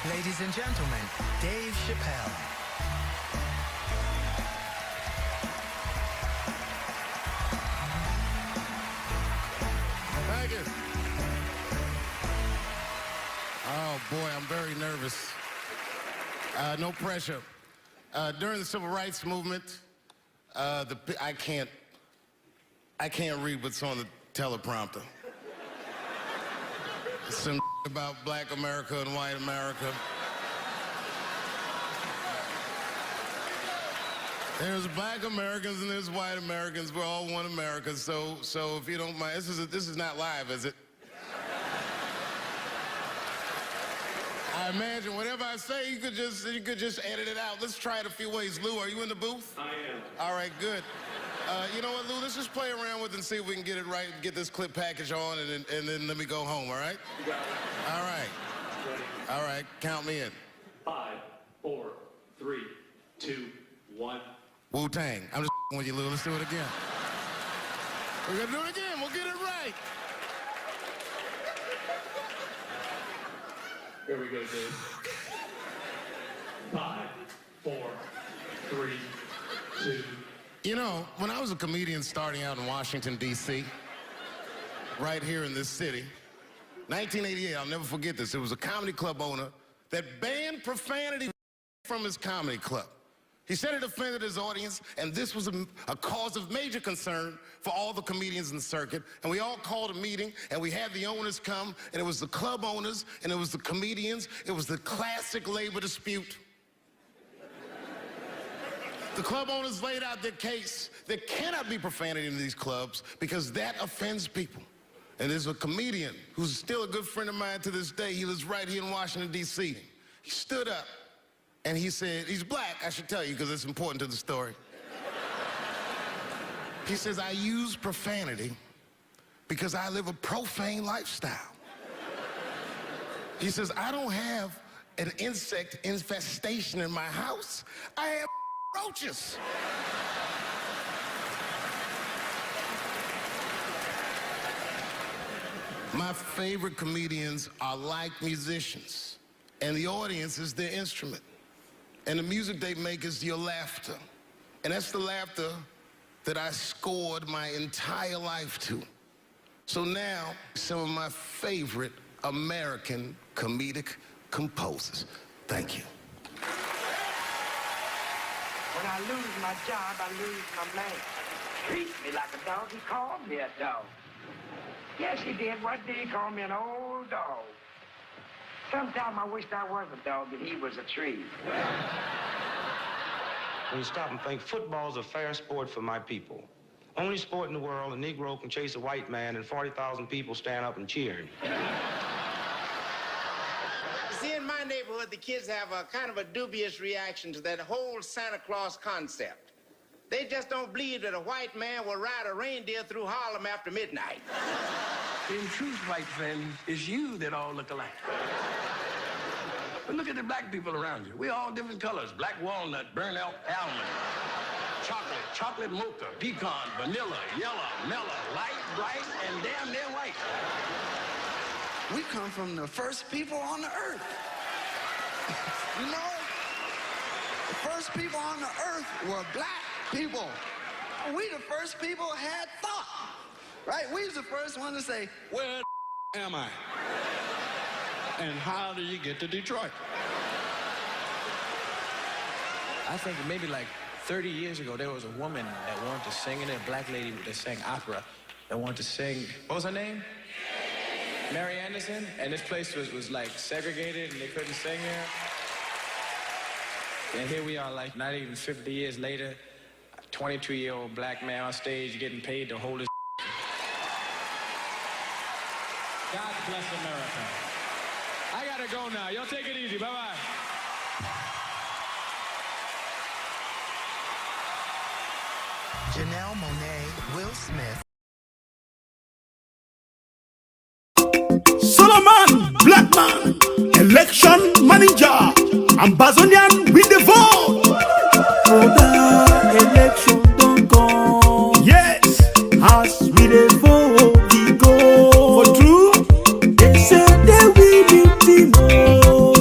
Ladies and gentlemen, Dave Chappelle. Thank you. Oh boy, I'm very nervous. No pressure. During the Civil Rights Movement, I can't read what's on the teleprompter. Some about Black America and white America. There's Black Americans and there's white Americans. We're all one America. So if you don't mind, this is not live, is it? I imagine whatever I say, you could just edit it out. Let's try it a few ways. Lou, are you in the booth? I am. All right, good. You know what, Lou? Let's just play around with it and see if we can get it right, get this clip package on, and then let me go home, all right? You got it. All right. Ready. All right, count me in. 5, 4, 3, 2, 1. Wu-Tang. I'm just with you, Lou. Let's do it again. We're gonna do it again. We'll get it right. Here we go, Dave. 5, 4, 3, 2. You know, when I was a comedian starting out in Washington, D.C., right here in this city, 1988, I'll never forget this. It was a comedy club owner that banned profanity from his comedy club. He said it offended his audience, and this was a cause of major concern for all the comedians in the circuit. And we all called a meeting, and we had the owners come, and it was the club owners, and it was the comedians. It was the classic labor dispute. The club owners laid out their case. There cannot be profanity in these clubs because that offends people. And there's a comedian who's still a good friend of mine to this day. He lives right here in Washington, D.C. He stood up and he said, he's black, I should tell you because it's important to the story. He says, I use profanity because I live a profane lifestyle. He says, I don't have an insect infestation in my house. I have roaches. My favorite comedians are like musicians, and the audience is their instrument. And the music they make is your laughter. And that's the laughter that I scored my entire life to. So now, some of my favorite American comedic composers. Thank you. When I lose my job, I lose my man. Treat me like a dog. He called me a dog. Yes, he did. What did he call me? An old dog. Sometimes I wished I was a dog and he was a tree. When you stop and think, football's a fair sport for my people. Only sport in the world, a Negro can chase a white man and 40,000 people stand up and cheer him. See, in my neighborhood, the kids have a kind of a dubious reaction to that whole Santa Claus concept. They just don't believe that a white man will ride a reindeer through Harlem after midnight. In truth, white friend, it's you that all look alike. But look at the black people around you. We're all different colors. Black walnut, burnt almond, chocolate mocha, pecan, vanilla, yellow, mellow, light, bright, and damn near white. We come from the first people on the earth. You know, the first people on the earth were black people. We the first people had thought, right? We was the first one to say, where am I? And how do you get to Detroit? I think maybe like 30 years ago, there was a woman that wanted to sing, and a black lady that sang opera that wanted to sing. What was her name? Mary Anderson. And this place was like segregated, and they couldn't sing here. And here we are, like not even 50 years later, a 22-year-old black man on stage getting paid to hold his. God bless America. I gotta go now. Y'all take it easy. Bye-bye. Janelle Monáe, Will Smith. Solomon, black man, election manager, Ambazonian with the vote. For the election don't come. Yes, As we dey vote, we go. for true. They say they will be no.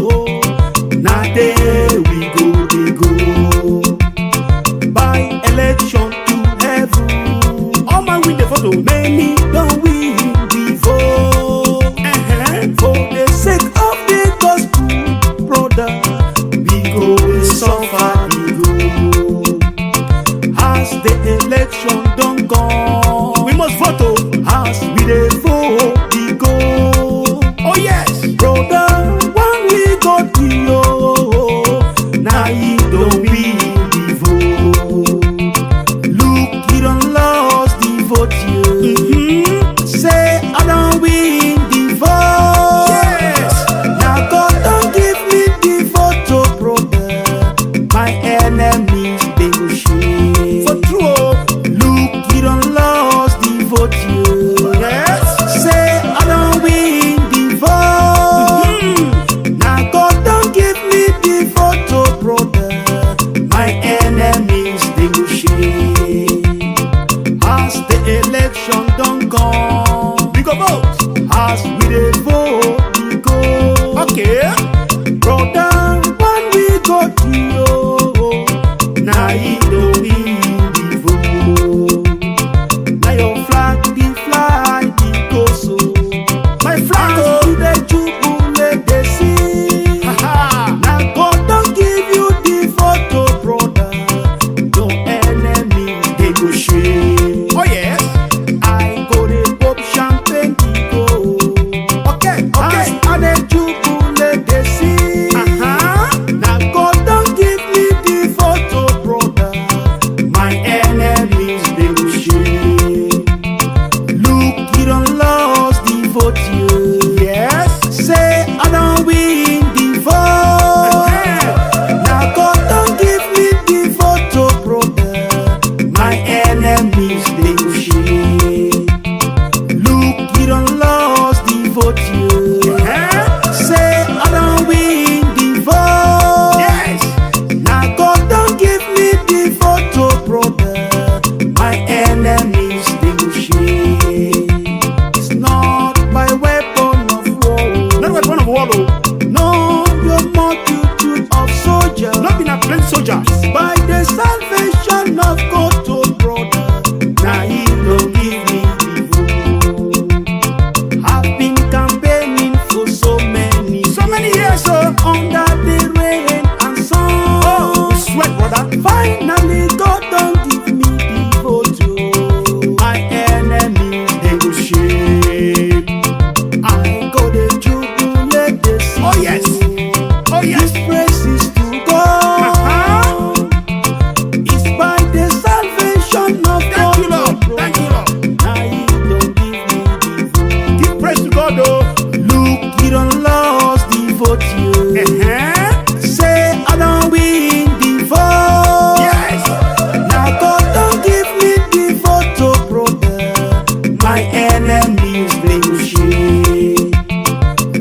My enemies blame me shame.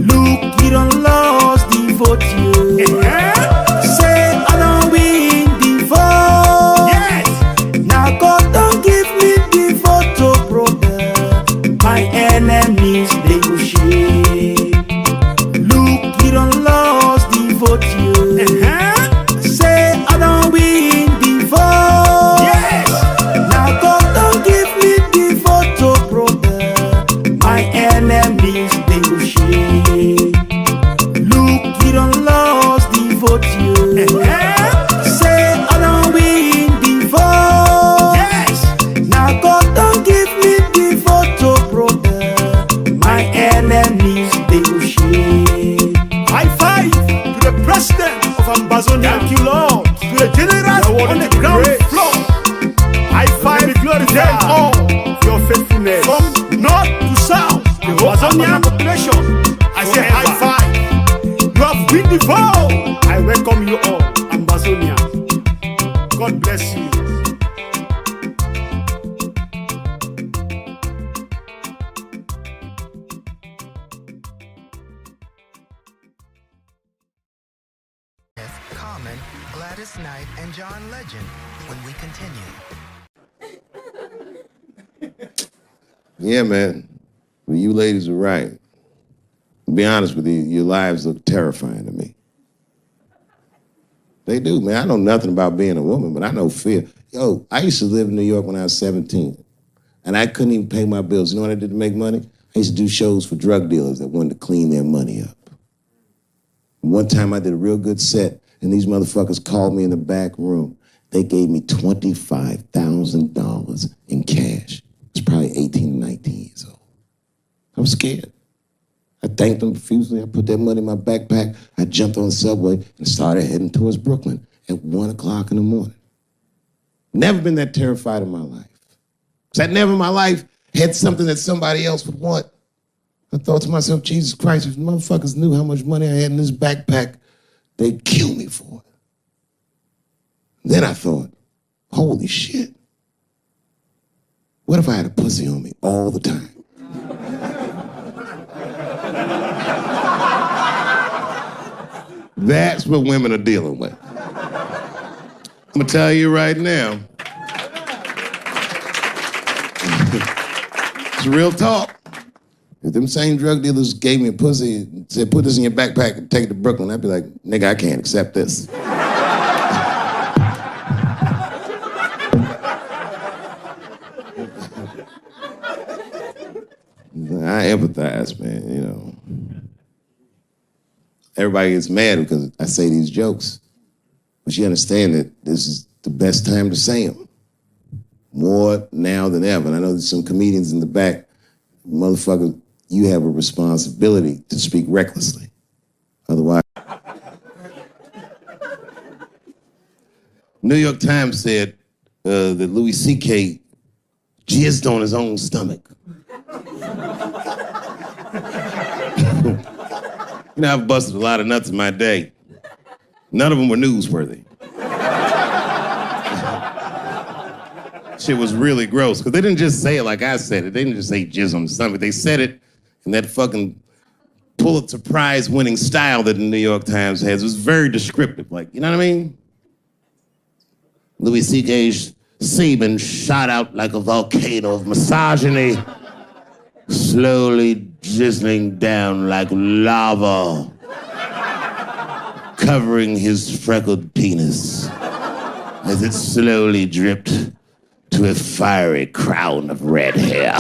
Look, you don't lost the vote, you. Say I don't win the vote. Yes. Now God don't give me the vote, oh brother. My enemies blame me shame. Look, you don't lost the vote, you. Say I don't win the vote. Yes. Now God don't give me the vote, oh brother. My enemies they will shame. Look, you don't lost the vote, you. Say I don't win the vote. Yes. Now God don't give me the vote, oh brother. My enemies they will shame. High five to the president of Ambazonia. Thank you, Lord. To the generals on the ground floor. High five to them all for your faithfulness. From north to south, the Amazonian population. I say high five. You have win the vote. I welcome you all, Ambazonia. God bless you. Common, Gladys Knight, and John Legend when we continue. Yeah, man. Well, you ladies are right. To be honest with you, your lives look terrifying to me. They do, man. I know nothing about being a woman, but I know fear. Yo, I used to live in New York when I was 17, and I couldn't even pay my bills. You know what I did to make money? I used to do shows for drug dealers that wanted to clean their money up. One time I did a real good set, and these motherfuckers called me in the back room. They gave me $25,000 in cash. I was probably 18, 19 years old. I was scared. I thanked them profusely. I put that money in my backpack. I jumped on the subway and started heading towards Brooklyn at 1 o'clock in the morning. Never been that terrified in my life. Because I never in my life had something that somebody else would want. I thought to myself, Jesus Christ, if motherfuckers knew how much money I had in this backpack, they'd kill me for it. Then I thought, holy shit. What if I had a pussy on me all the time? That's what women are dealing with. I'm gonna tell you right now. It's real talk. If them same drug dealers gave me a pussy and said, put this in your backpack and take it to Brooklyn, I'd be like, nigga, I can't accept this. I empathize, man, you know. Everybody gets mad because I say these jokes. But you understand that this is the best time to say them. More now than ever. And I know there's some comedians in the back. Motherfucker, you have a responsibility to speak recklessly. Otherwise... New York Times said that Louis C.K. jizzed on his own stomach. You know, I've busted a lot of nuts in my day. None of them were newsworthy. Shit was really gross, because they didn't just say it like I said it. They didn't just say jizz on the stomach. They said it in that fucking Pulitzer Prize winning style that the New York Times has. It was very descriptive, like, you know what I mean? Louis C.K.'s semen shot out like a volcano of misogyny, slowly drizzling down like lava, covering his freckled penis as it slowly dripped to a fiery crown of red hair.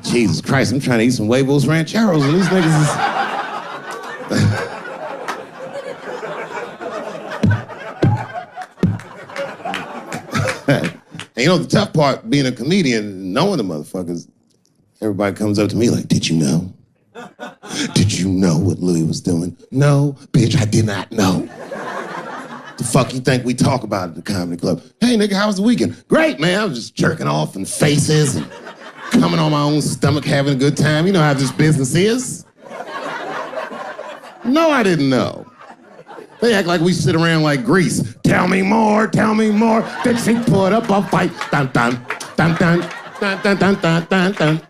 Jesus Christ, I'm trying to eat some huevos rancheros and these niggas is... And you know, the tough part, being a comedian, knowing the motherfuckers, everybody comes up to me like, did you know? Did you know what Louis was doing? No, bitch, I did not know. The fuck you think we talk about at the comedy club? Hey, nigga, how was the weekend? Great, man. I was just jerking off in faces and coming on my own stomach, having a good time. You know how this business is. No, I didn't know. They act like we sit around like Grease. Tell me more, tell me more. Then she put up a fight. Dun, dun, dun, dun. Dun, dun, dun, dun, dun, dun.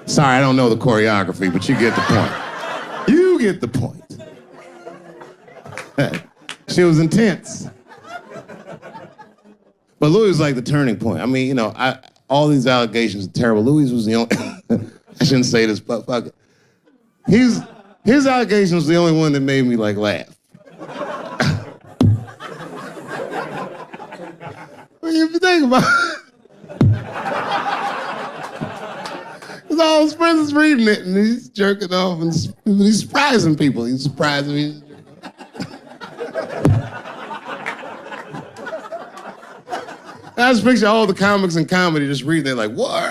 Sorry, I don't know the choreography, but you get the point. You get the point. She was intense. But Louis was like the turning point. I mean, you know, all these allegations are terrible. Louis was the only, I shouldn't say this, but fuck it. His allegation was the only one that made me like laugh. If you think about it. Because all his friends is reading it and he's jerking off and he's surprising people. He's surprising me. I just picture all the comics in comedy just reading it like, what?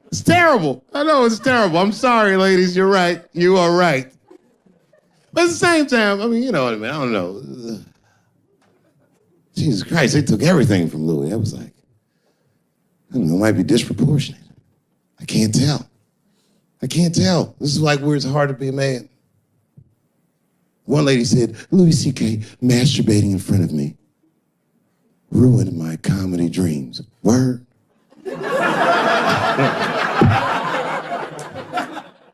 It's terrible. I know it's terrible. I'm sorry, ladies. You're right. You are right. But at the same time, I mean, you know what I mean? I don't know. Jesus Christ, they took everything from Louis. I was like, I don't know, it might be disproportionate. I can't tell. I can't tell. This is like where it's hard to be a man. One lady said, Louis C.K. masturbating in front of me ruined my comedy dreams. Word?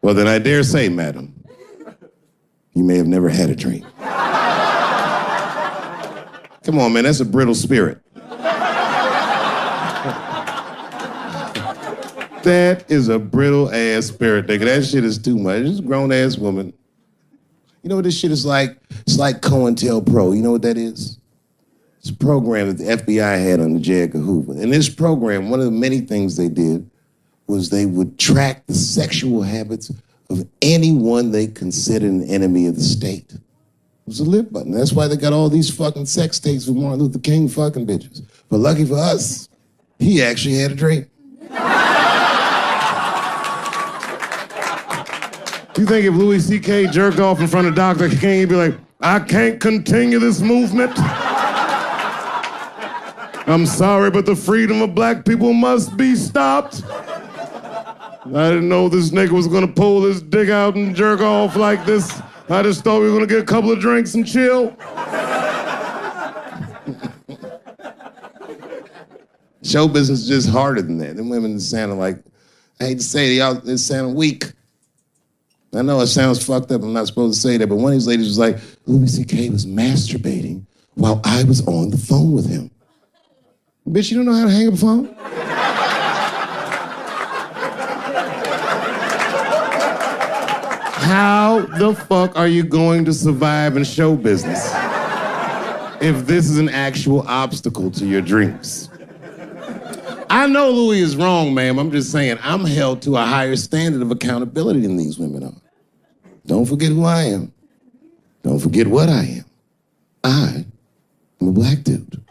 Well, then I dare say, madam, you may have never had a dream. Come on, man, that's a brittle spirit. That is a brittle-ass spirit, nigga. That shit is too much. It's a grown-ass woman. You know what this shit is like? It's like COINTELPRO. You know what that is? It's a program that the FBI had under J. Edgar Hoover. In this program, one of the many things they did was they would track the sexual habits of anyone they considered an enemy of the state. It was a lip button. That's why they got all these fucking sex tapes with Martin Luther King fucking bitches. But lucky for us, he actually had a dream. You think if Louis C.K. jerked off in front of Dr. King, he'd be like, I can't continue this movement. I'm sorry, but the freedom of black people must be stopped. I didn't know this nigga was gonna pull his dick out and jerk off like this. I just thought we were gonna get a couple of drinks and chill. Show business is just harder than that. Them women sounding like, I hate to say it, y'all, they sound weak. I know it sounds fucked up, I'm not supposed to say that, but one of these ladies was like, Louis C.K. was masturbating while I was on the phone with him. Bitch, you don't know how to hang up a phone? How the fuck are you going to survive in show business if this is an actual obstacle to your dreams? I know Louis is wrong, ma'am. I'm just saying I'm held to a higher standard of accountability than these women are. Don't forget who I am. Don't forget what I am. I am a black dude.